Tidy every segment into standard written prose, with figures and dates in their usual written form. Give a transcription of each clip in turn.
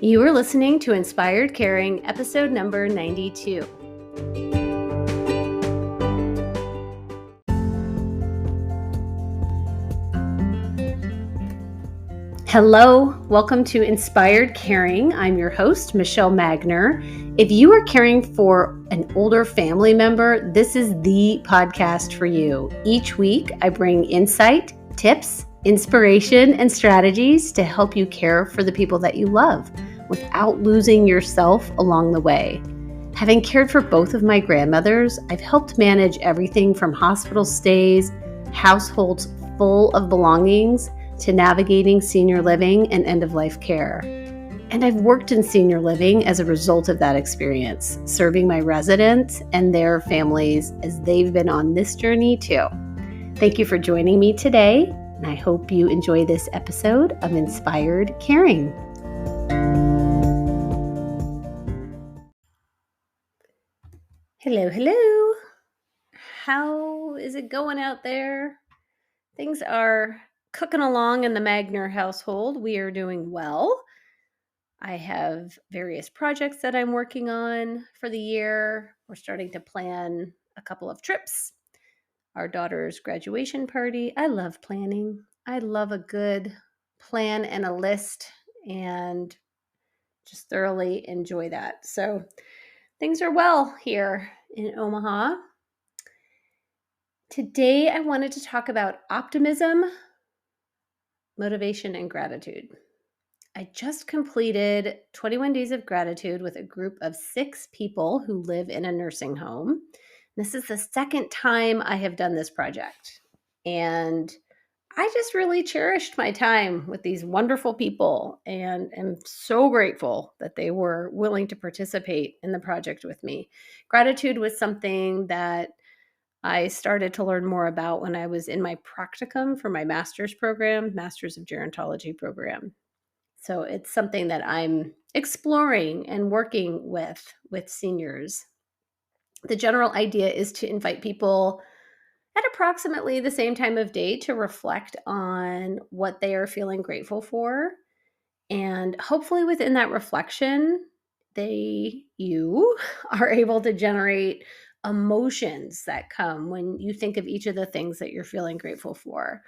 You are listening to Inspired Caring, episode number 92. Hello, welcome to Inspired Caring. I'm your host, Michelle Magner. If you are caring for an older family member, this is the podcast for you. Each week, I bring insight, tips, inspiration, and strategies to help you care for the people that you love without losing yourself along the way. Having cared for both of my grandmothers, I've helped manage everything from hospital stays, households full of belongings, to navigating senior living and end-of-life care. And I've worked in senior living as a result of that experience, serving my residents and their families as they've been on this journey too. Thank you for joining me today, and I hope you enjoy this episode of Inspired Caring. Hello. How is it going out there? Things are cooking along in the Magner household. We are doing well. I have various projects that I'm working on for the year. We're starting to plan a couple of trips. Our daughter's graduation party. I love planning. I love a good plan and a list and just thoroughly enjoy that. So things are well here in Omaha. Today, I wanted to talk about optimism, motivation, and gratitude. I just completed 21 days of gratitude with a group of 6 people who live in a nursing home. This is the second time I have done this project. And I just really cherished my time with these wonderful people and am so grateful that they were willing to participate in the project with me. Gratitude was something that I started to learn more about when I was in my practicum for my master's program, Master's of Gerontology program. So it's something that I'm exploring and working with seniors. The general idea is to invite people at approximately the same time of day to reflect on what they are feeling grateful for. And hopefully within that reflection, you are able to generate emotions that come when you think of each of the things that you're feeling grateful for.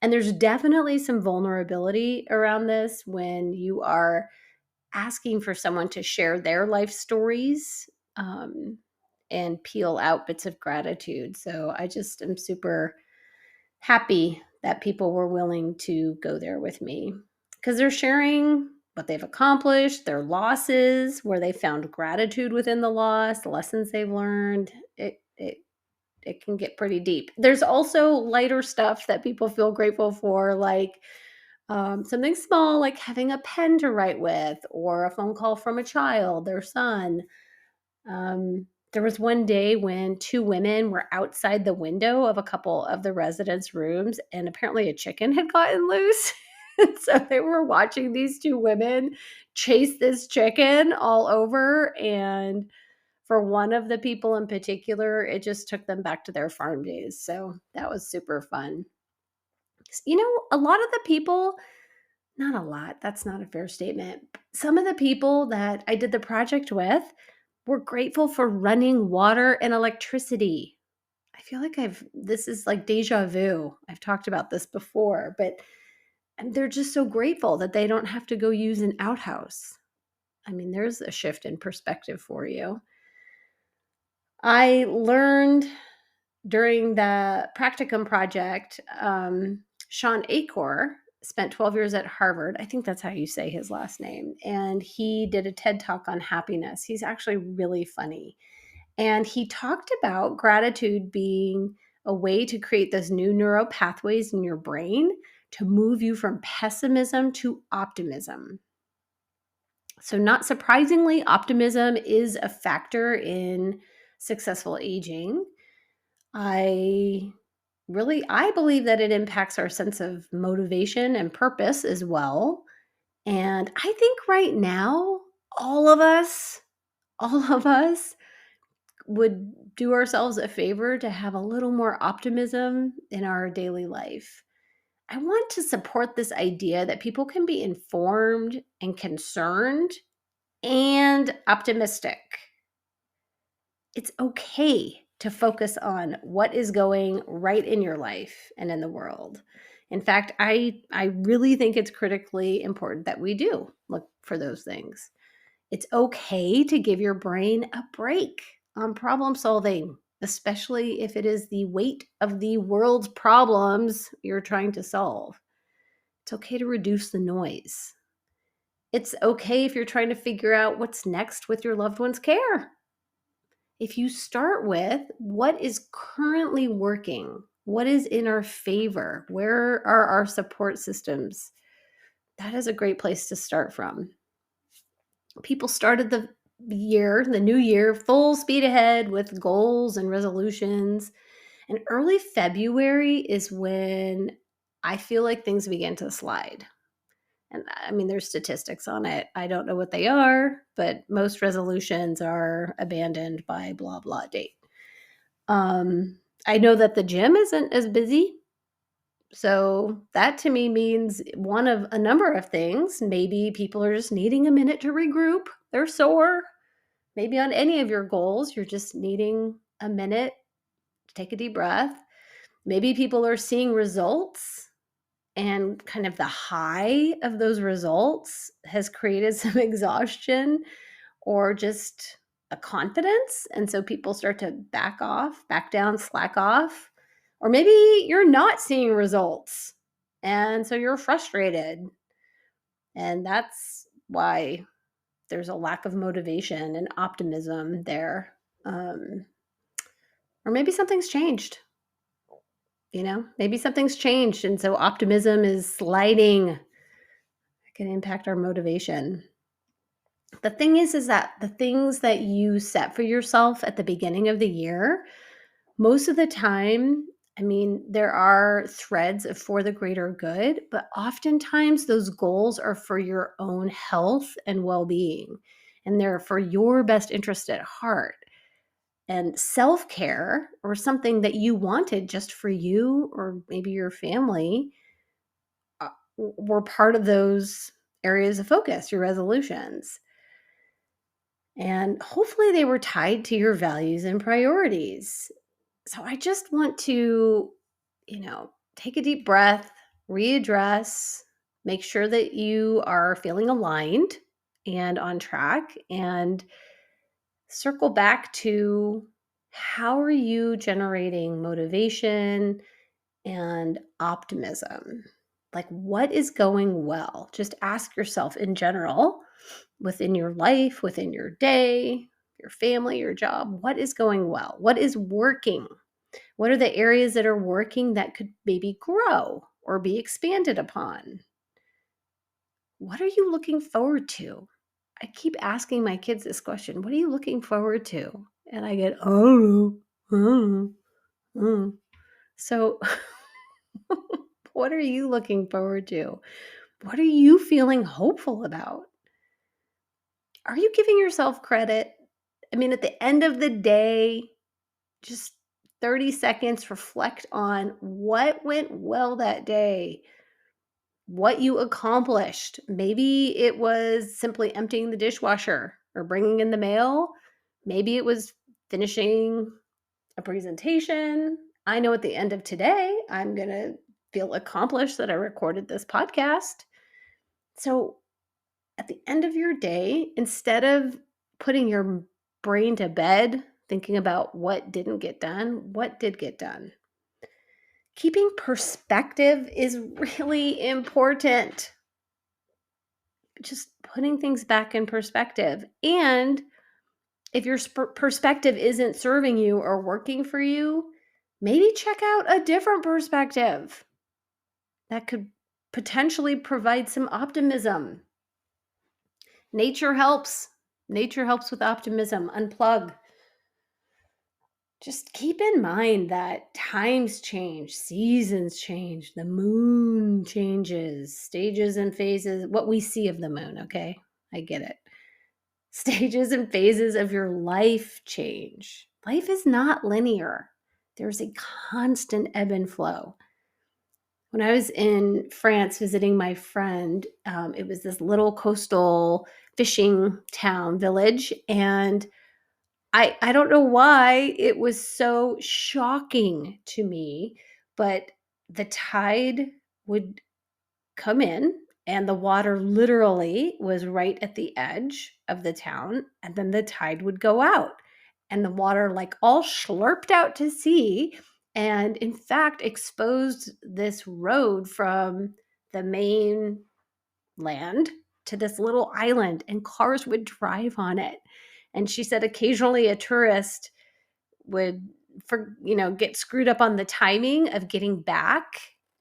And there's definitely some vulnerability around this when you are asking for someone to share their life stories and peel out bits of gratitude. So I just am super happy that people were willing to go there with me because they're sharing what they've accomplished, their losses, where they found gratitude within the loss, the lessons they've learned. It can get pretty deep. There's also lighter stuff that people feel grateful for, like something small, like having a pen to write with, or a phone call from a child, their son. There was one day when 2 women were outside the window of a couple of the residents' rooms, and apparently a chicken had gotten loose. So they were watching these 2 women chase this chicken all over. And for one of the people in particular, it just took them back to their farm days. So that was super fun. You know, a lot of the people, not a lot, that's not a fair statement. Some of the people that I did the project with were grateful for running water and electricity. I feel like this is like deja vu. I've talked about this before, but they're just so grateful that they don't have to go use an outhouse. I mean, there's a shift in perspective for you. I learned during the practicum project, Sean Achor spent 12 years at Harvard. I think that's how you say his last name. And he did a TED Talk on happiness. He's actually really funny. And he talked about gratitude being a way to create those new neural pathways in your brain to move you from pessimism to optimism. So not surprisingly, optimism is a factor in successful aging. I believe that it impacts our sense of motivation and purpose as well. And I think right now, all of us would do ourselves a favor to have a little more optimism in our daily life. I want to support this idea that people can be informed and concerned and optimistic. It's okay to focus on what is going right in your life and in the world. In fact, I really think it's critically important that we do look for those things. It's okay to give your brain a break on problem solving, especially if it is the weight of the world's problems you're trying to solve. It's okay to reduce the noise. It's okay if you're trying to figure out what's next with your loved one's care. If you start with what is currently working, what is in our favor, where are our support systems, that is a great place to start from. People started the new year, full speed ahead with goals and resolutions. And early February is when I feel like things begin to slide. And I mean, there's statistics on it. I don't know what they are, but most resolutions are abandoned by blah, blah date. I know that the gym isn't as busy. So that to me means one of a number of things. Maybe people are just needing a minute to regroup. They're sore. Maybe on any of your goals, you're just needing a minute to take a deep breath. Maybe people are seeing results and kind of the high of those results has created some exhaustion or just a confidence. And so people start to back off, back down, slack off. Or maybe you're not seeing results. And so you're frustrated. And that's why there's a lack of motivation and optimism there. Or maybe something's changed. Maybe something's changed. And so optimism is sliding. It can impact our motivation. The thing is that the things that you set for yourself at the beginning of the year, most of the time, I mean, there are threads for the greater good, but oftentimes those goals are for your own health and well-being, and they're for your best interest at heart. And self-care, or something that you wanted just for you or maybe your family, were part of those areas of focus, your resolutions. And hopefully they were tied to your values and priorities. So I just want to, take a deep breath, readdress, make sure that you are feeling aligned and on track, and circle back to how are you generating motivation and optimism? Like, what is going well? Just ask yourself in general, within your life, within your day, your family, your job, what is going well? What is working? What are the areas that are working that could maybe grow or be expanded upon? What are you looking forward to? I keep asking my kids this question. What are you looking forward to? And I get, oh, oh, oh. So what are you looking forward to? What are you feeling hopeful about? Are you giving yourself credit? I mean, at the end of the day, just 30 seconds, reflect on what went well that day, what you accomplished. Maybe it was simply emptying the dishwasher or bringing in the mail. Maybe it was finishing a presentation. I know at the end of today, I'm going to feel accomplished that I recorded this podcast. So at the end of your day, instead of putting your brain to bed thinking about what didn't get done, what did get done? Keeping perspective is really important. Just putting things back in perspective. And if your perspective isn't serving you or working for you, maybe check out a different perspective that could potentially provide some optimism. Nature helps. Nature helps with optimism. Unplug. Just keep in mind that times change, seasons change, the moon changes, stages and phases, what we see of the moon, okay? I get it. Stages and phases of your life change. Life is not linear. There's a constant ebb and flow. When I was in France visiting my friend, it was this little coastal fishing town village, and I don't know why it was so shocking to me, but the tide would come in and the water literally was right at the edge of the town, and then the tide would go out and the water like all slurped out to sea, and in fact exposed this road from the main land to this little island, and cars would drive on it. And she said occasionally a tourist would get screwed up on the timing of getting back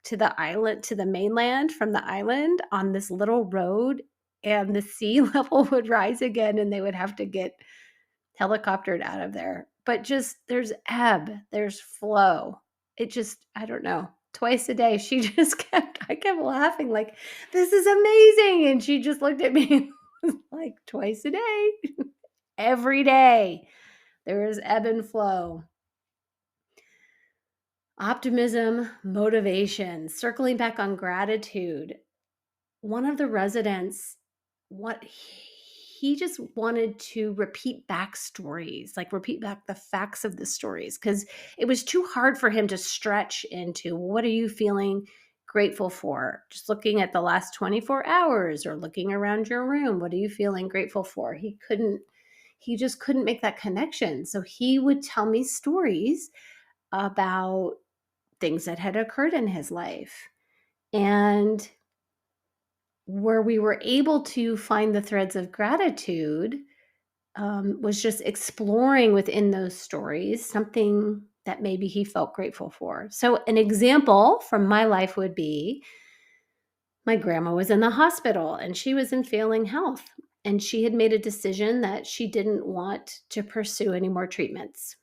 to the island, to the mainland from the island on this little road, and the sea level would rise again and they would have to get helicoptered out of there. But just there's ebb, there's flow. It just, I don't know. Twice a day, she just I kept laughing like, this is amazing. And she just looked at me like, twice a day, every day, there is ebb and flow. Optimism, motivation, circling back on gratitude. One of the residents, what he just wanted to repeat back stories, like repeat back the facts of the stories, because it was too hard for him to stretch into, what are you feeling grateful for? Just looking at the last 24 hours or looking around your room, what are you feeling grateful for? He just couldn't make that connection. So he would tell me stories about things that had occurred in his life. And where we were able to find the threads of gratitude was just exploring within those stories something that maybe he felt grateful for. So, an example from my life would be my grandma was in the hospital and she was in failing health. And she had made a decision that she didn't want to pursue any more treatments.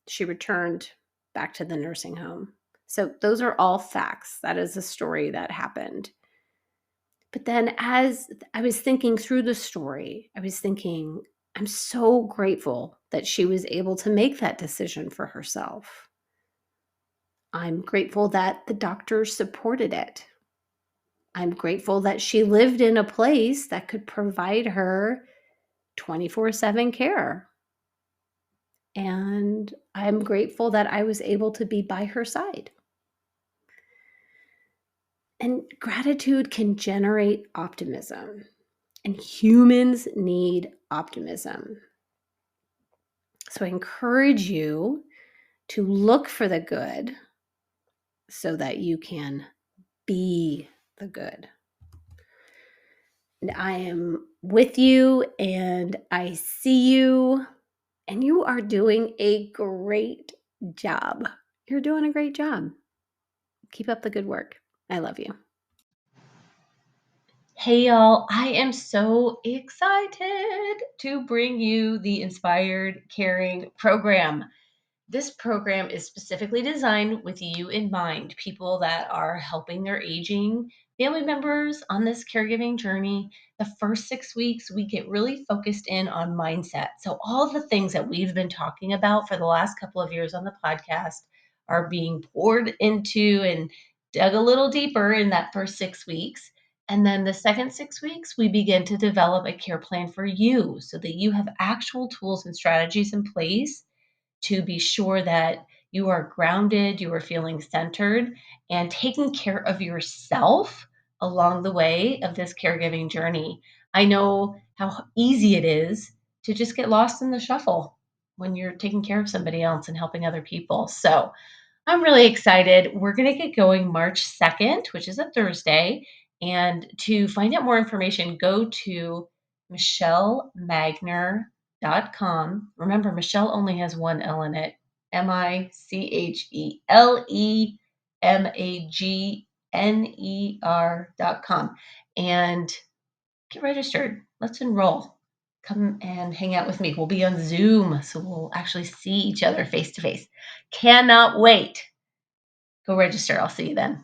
She returned back to the nursing home. So, those are all facts. That is a story that happened. But then as I was thinking through the story, I was thinking, I'm so grateful that she was able to make that decision for herself. I'm grateful that the doctors supported it. I'm grateful that she lived in a place that could provide her 24/7 care. And I'm grateful that I was able to be by her side. And gratitude can generate optimism. And humans need optimism. So I encourage you to look for the good so that you can be the good. And I am with you and I see you, and you are doing a great job. You're doing a great job. Keep up the good work. I love you. Hey y'all, I am so excited to bring you the Inspired Caring program. This program is specifically designed with you in mind, people that are helping their aging family members on this caregiving journey. The first 6 weeks, we get really focused in on mindset. So, all the things that we've been talking about for the last couple of years on the podcast are being poured into and dug a little deeper in that first 6 weeks. And then the second 6 weeks, we begin to develop a care plan for you so that you have actual tools and strategies in place to be sure that you are grounded, you are feeling centered, and taking care of yourself along the way of this caregiving journey. I know how easy it is to just get lost in the shuffle when you're taking care of somebody else and helping other people. So I'm really excited. We're going to get going March 2nd, which is a Thursday. And to find out more information, go to michellemagner.com. Remember, Michelle only has one L in it. MichelleMagner.com. And get registered. Let's enroll. Come and hang out with me. We'll be on Zoom, so we'll actually see each other face to face. Cannot wait. Go register. I'll see you then.